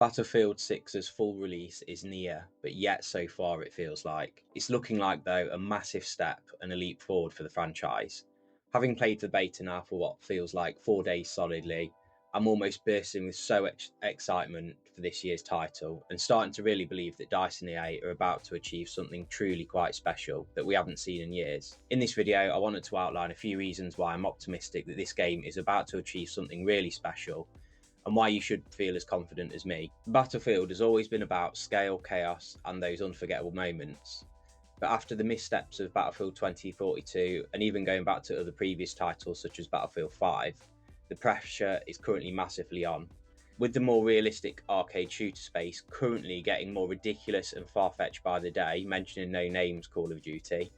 Battlefield 6's full release is near, but yet so far it feels like. It's looking like, though, a massive step and a leap forward for the franchise. Having played the beta now for what feels like 4 days solidly, I'm almost bursting with excitement for this year's title and starting to really believe that DICE and EA are about to achieve something truly quite special that we haven't seen in years. In this video, I wanted to outline a few reasons why I'm optimistic that this game is about to achieve something really special and why you should feel as confident as me. Battlefield has always been about scale, chaos, and those unforgettable moments. But after the missteps of Battlefield 2042, and even going back to other previous titles such as Battlefield 5, the pressure is currently massively on. With the more realistic arcade shooter space currently getting more ridiculous and far-fetched by the day, mentioning no names Call of Duty,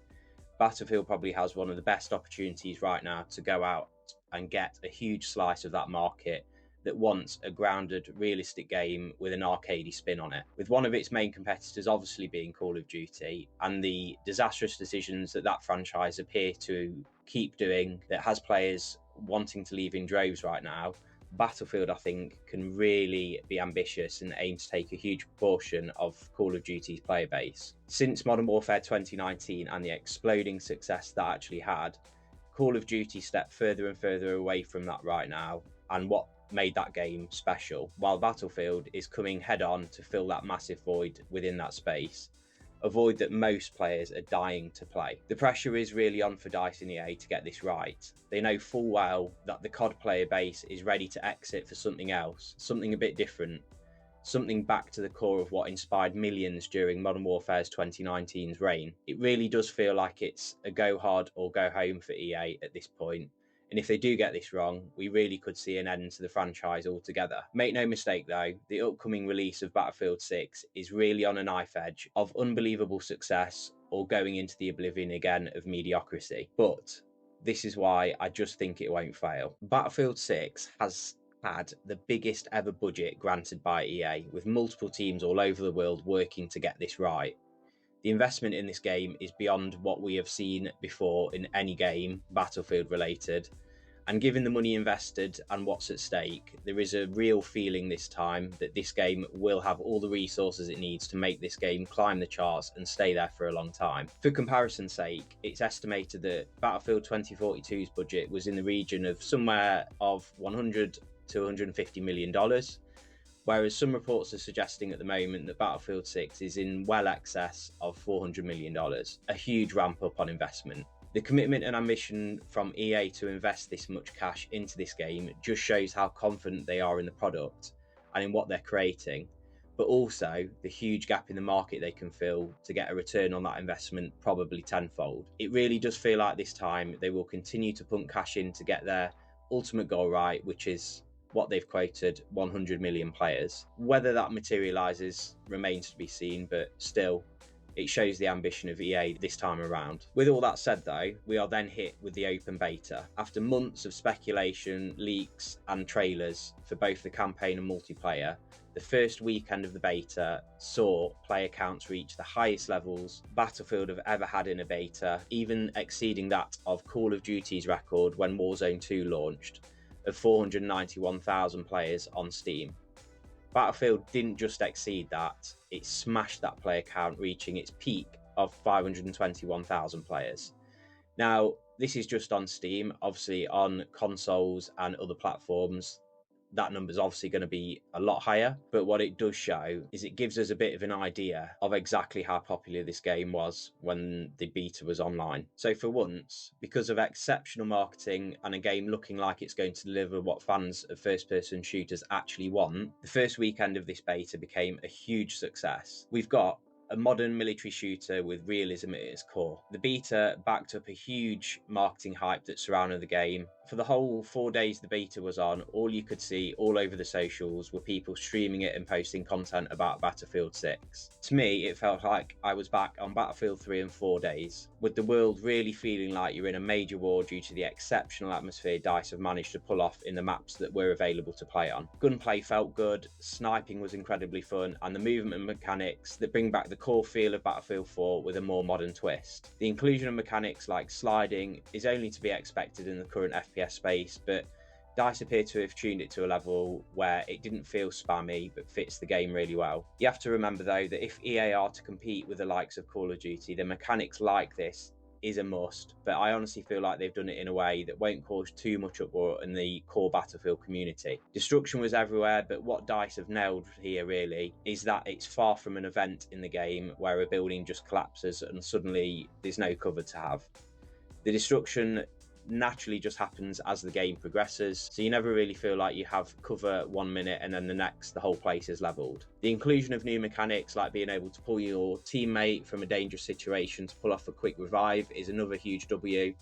Battlefield probably has one of the best opportunities right now to go out and get a huge slice of that market that wants a grounded, realistic game with an arcadey spin on it. With one of its main competitors obviously being Call of Duty, and the disastrous decisions that franchise appear to keep doing that has players wanting to leave in droves right now, Battlefield, I think, can really be ambitious and aim to take a huge proportion of Call of Duty's player base. Since Modern Warfare 2019 and the exploding success that actually had, Call of Duty stepped further and further away from that right now, and what made that game special, while Battlefield is coming head on to fill that massive void within that space, a void that most players are dying to play. The pressure is really on for DICE and EA to get this right. They know full well that the COD player base is ready to exit for something else, something a bit different, something back to the core of what inspired millions during Modern Warfare's 2019's reign. It really does feel like it's a go hard or go home for EA at this point. And if they do get this wrong, we really could see an end to the franchise altogether. Make no mistake though, the upcoming release of Battlefield 6 is really on a knife edge of unbelievable success or going into the oblivion again of mediocrity. But this is why I just think it won't fail. Battlefield 6 has had the biggest ever budget granted by EA, with multiple teams all over the world working to get this right. The investment in this game is beyond what we have seen before in any game, Battlefield related, and given the money invested and what's at stake, there is a real feeling this time that this game will have all the resources it needs to make this game climb the charts and stay there for a long time. For comparison's sake, it's estimated that Battlefield 2042's budget was in the region of somewhere of $100 to $150 million, whereas some reports are suggesting at the moment that Battlefield 6 is in well excess of $400 million, a huge ramp up on investment. The commitment and ambition from EA to invest this much cash into this game just shows how confident they are in the product and in what they're creating, but also the huge gap in the market they can fill to get a return on that investment, probably tenfold. It really does feel like this time they will continue to pump cash in to get their ultimate goal right, which is what they've quoted, 100 million players. Whether that materialises remains to be seen, but still, it shows the ambition of EA this time around. With all that said though, we are then hit with the open beta. After months of speculation, leaks and trailers for both the campaign and multiplayer, the first weekend of the beta saw player counts reach the highest levels Battlefield have ever had in a beta, even exceeding that of Call of Duty's record when Warzone 2 launched, of 491,000 players on Steam. Battlefield didn't just exceed that, it smashed that player count, reaching its peak of 521,000 players. Now, this is just on Steam. Obviously on consoles and other platforms, that number's obviously going to be a lot higher, but what it does show is it gives us a bit of an idea of exactly how popular this game was when the beta was online. So for once, because of exceptional marketing and a game looking like it's going to deliver what fans of first-person shooters actually want, the first weekend of this beta became a huge success. We've got a modern military shooter with realism at its core. The beta backed up a huge marketing hype that surrounded the game. For the whole 4 days the beta was on, all you could see all over the socials were people streaming it and posting content about Battlefield 6. To me, it felt like I was back on Battlefield 3 in 4 days, with the world really feeling like you're in a major war due to the exceptional atmosphere DICE have managed to pull off in the maps that were available to play on. Gunplay felt good, sniping was incredibly fun, and the movement mechanics that bring back the core feel of Battlefield 4 with a more modern twist. The inclusion of mechanics like sliding is only to be expected in the current FPS space, but DICE appear to have tuned it to a level where it didn't feel spammy but fits the game really well. You have to remember though that if EA are to compete with the likes of Call of Duty, then mechanics like this is a must, but I honestly feel like they've done it in a way that won't cause too much uproar in the core Battlefield community. Destruction was everywhere, but what DICE have nailed here really is that it's far from an event in the game where a building just collapses and suddenly there's no cover to have. The destruction naturally just happens as the game progresses, so you never really feel like you have cover 1 minute and then the next the whole place is leveled. The inclusion of new mechanics like being able to pull your teammate from a dangerous situation to pull off a quick revive is another huge W.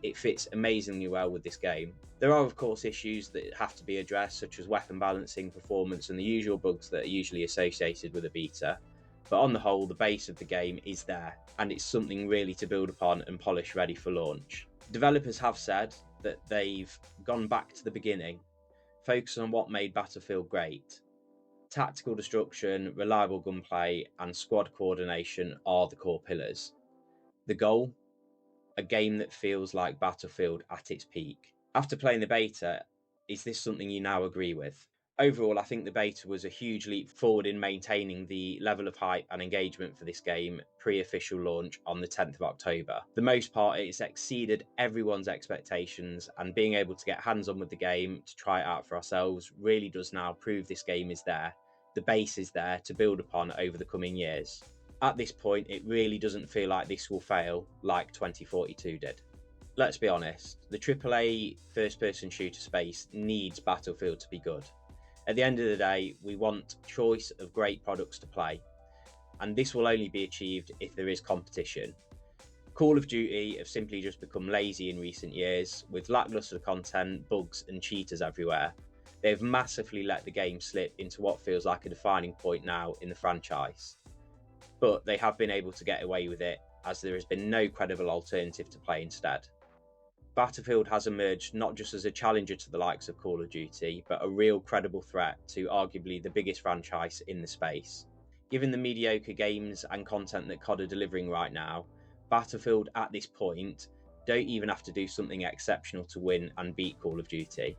It fits amazingly well with this game. There are of course issues that have to be addressed, such as weapon balancing, performance, and the usual bugs that are usually associated with a beta. But on the whole, the base of the game is there, and it's something really to build upon and polish ready for launch. Developers have said that they've gone back to the beginning, focusing on what made Battlefield great. Tactical destruction, reliable gunplay, and squad coordination are the core pillars. The goal? A game that feels like Battlefield at its peak. After playing the beta, is this something you now agree with? Overall, I think the beta was a huge leap forward in maintaining the level of hype and engagement for this game pre-official launch on the 10th of October. For the most part, it's exceeded everyone's expectations, and being able to get hands-on with the game to try it out for ourselves really does now prove this game is there. The base is there to build upon over the coming years. At this point, it really doesn't feel like this will fail like 2042 did. Let's be honest, the AAA first-person shooter space needs Battlefield to be good. At the end of the day, we want choice of great products to play, and this will only be achieved if there is competition. Call of Duty have simply just become lazy in recent years, with lackluster content, bugs, and cheaters everywhere. They've massively let the game slip into what feels like a defining point now in the franchise. But they have been able to get away with it, as there has been no credible alternative to play instead. Battlefield has emerged not just as a challenger to the likes of Call of Duty, but a real credible threat to arguably the biggest franchise in the space. Given the mediocre games and content that COD are delivering right now, Battlefield at this point don't even have to do something exceptional to win and beat Call of Duty.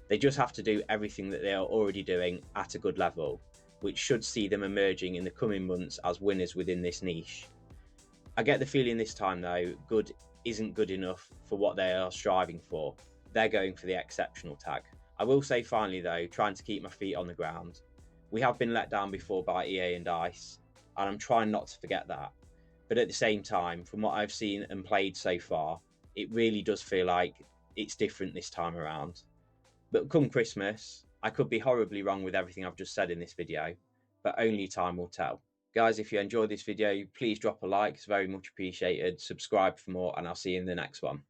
They just have to do everything that they are already doing at a good level, which should see them emerging in the coming months as winners within this niche. I get the feeling this time though, good isn't good enough for what they are striving for. They're going for the exceptional tag. I will say finally though, trying to keep my feet on the ground, we have been let down before by EA and DICE, and I'm trying not to forget that. But at the same time, from what I've seen and played so far, it really does feel like it's different this time around. But come Christmas, I could be horribly wrong with everything I've just said in this video, but only time will tell. Guys, if you enjoyed this video, please drop a like, it's very much appreciated. Subscribe for more, and I'll see you in the next one.